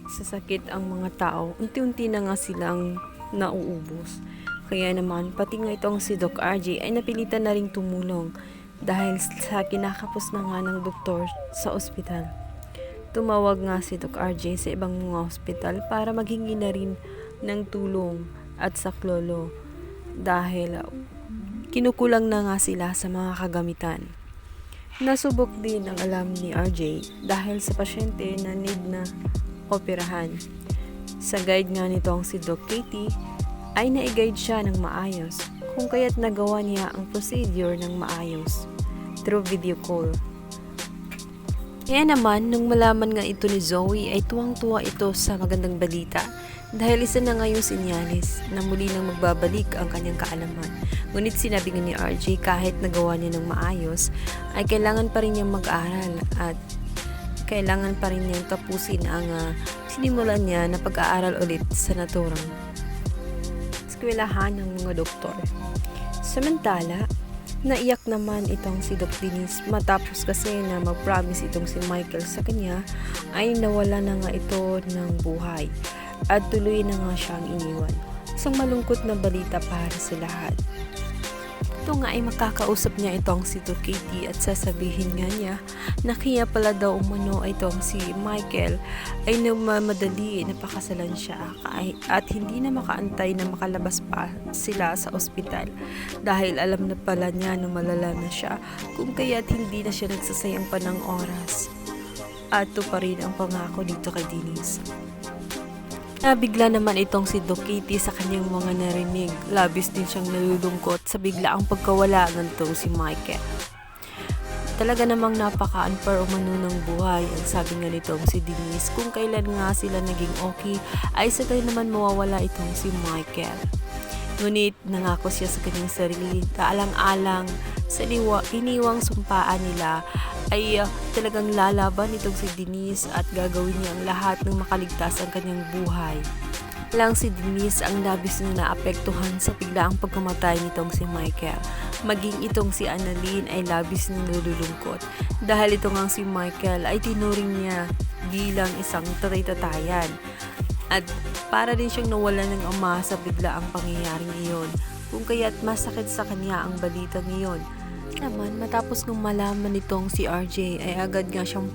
sa sakit ang mga tao, unti-unti na nga silang nauubos. Kaya naman, pati nga itong si Doc RJ ay napilitan na ring tumulong dahil sa kinakapos na nga ng doktor sa ospital. Tumawag nga si Doc RJ sa ibang mga ospital para maghingi na rin ng tulong at saklolo dahil kinukulang na nga sila sa mga kagamitan. Nasubok din ang alam ni RJ dahil sa pasyente na need na operahan. Sa guide nga nitong si Doc Katie ay na-guide siya ng maayos kung kaya't nagawa niya ang procedure ng maayos through video call. Kaya naman, nung malaman nga ito ni Zoe ay tuwang-tuwa ito sa magandang balita dahil isa na nga yung sinyalis na muli nang magbabalik ang kanyang kaalaman. Ngunit sinabi nga ni RJ kahit nagawa niya ng maayos ay kailangan pa rin niyang mag-aral at kailangan pa rin niyang tapusin ang sinimulan niya na pag-aaral ulit sa naturang eskwelahan ng mga doktor. Samantala, naiyak naman itong si Doc Denise matapos kasi na mag-promise itong si Michael sa kanya ay nawala na nga ito ng buhay at tuloy na nga siyang iniwan. Isang malungkot na balita para sa lahat. Ito nga ay makakausap niya itong si Doc Katie at sasabihin nga niya na kaya pala daw umano itong si Michael ay nagmamadali na pakasalan siya at hindi na makaantay na makalabas pa sila sa ospital dahil alam na pala niya na malala na siya kung kaya't hindi na siya nagsasayang pa ng oras. At ito pa rin ang pangako dito kay Denise. Nabigla naman itong si Doc Katie sa kanyang mga narinig. Labis din siyang nalulungkot sa biglaang pagkawala nitong si Michael. Talaga namang napaka-unfair umano ng buhay ang sabi nga nitong si Denise. Kung kailan nga sila naging okay ay sa tayo naman mawawala itong si Michael. Ngunit nangako siya sa kanyang sarili, kaalang-alang sa iniwang sumpaan nila ay talagang lalaban itong si Denise at gagawin niya ang lahat ng makaligtas ang kanyang buhay. Lang si Denise ang labis na naapektuhan sa biglaang pagkamatay nitong si Michael. Maging itong si Annalyn ay labis na nalulungkot dahil ito ngang si Michael ay tinuring niya bilang isang tatay-tatayan. At para din siyang nawala ng ama sa biglaang pangyayaring iyon, kung kaya't masakit sa kanya ang balita ngayon. Naman, matapos ng malaman nitong si RJ ay agad nga siyang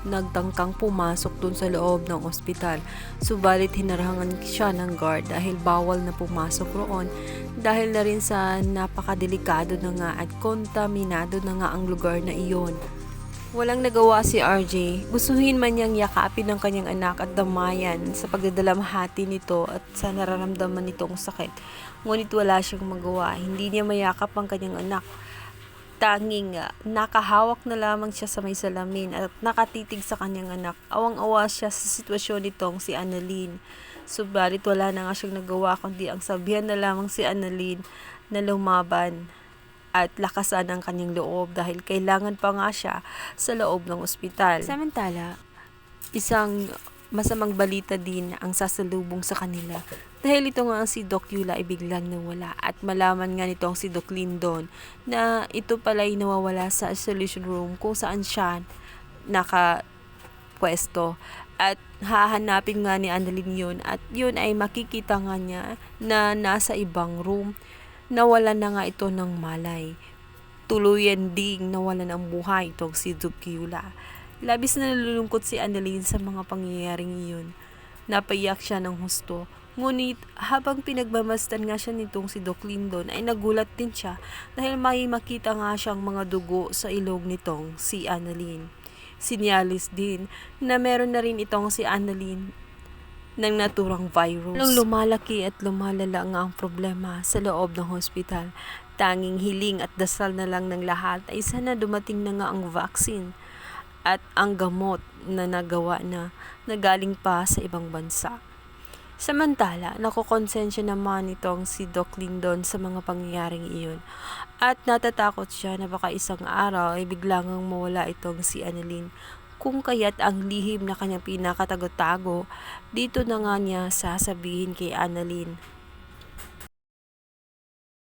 nagtangkang pumasok dun sa loob ng ospital. Subalit hinarangan siya ng guard dahil bawal na pumasok roon dahil na rin sa napakadelikado na nga at kontaminado na nga ang lugar na iyon. Walang nagawa si RJ. Gustuhin man niyang yakapin ng kanyang anak at damayan sa pagdadalamhati nito at sa nararamdaman nitong sakit. Ngunit wala siyang magawa. Hindi niya mayakap ang kanyang anak. Tanging nakahawak na lamang siya sa may salamin at nakatitig sa kanyang anak. Awang-awa siya sa sitwasyon nitong si Annalyn. Subalit wala na nga siyang nagawa kundi ang sabihan na lamang si Annalyn na lumaban at lakasan ang kanyang loob dahil kailangan pa nga siya sa loob ng ospital. Samantala, isang masamang balita din ang sasalubong sa kanila dahil ito nga ang si Doc Eula ay biglang nawala at malaman nga nitong si Doc Lyndon na ito pala ay nawawala sa isolation room kung saan siya nakapwesto at hahanapin nga ni Annalyn yun at yun ay makikita nga niya na nasa ibang room. Nawalan na nga ito ng malay. Tuluyan ding nawalan ang buhay itong si Doc Eula. Labis na nalulungkot si Annalyn sa mga pangyayaring iyon. Napaiyak siya ng husto. Ngunit habang pinagmamasdan nga siya nitong si Doc Lyndon ay nagulat din siya dahil may makita nga siyang mga dugo sa ilong nitong si Annalyn. Sinyalis din na meron na rin itong si Annalyn ng naturang virus. Nung lumalaki at lumalala nga ang problema sa loob ng hospital, tanging hiling at dasal na lang ng lahat ay sana dumating na nga ang vaccine at ang gamot na nagawa na galing pa sa ibang bansa. Samantala, nakukonsensya naman itong si Doc Lyndon sa mga pangyayaring iyon at natatakot siya na baka isang araw ay biglang mawala itong si Annalyn. Kung kaya't ang lihim na kanyang pinakatago-tago, dito na nga niya sasabihin kay Annalyn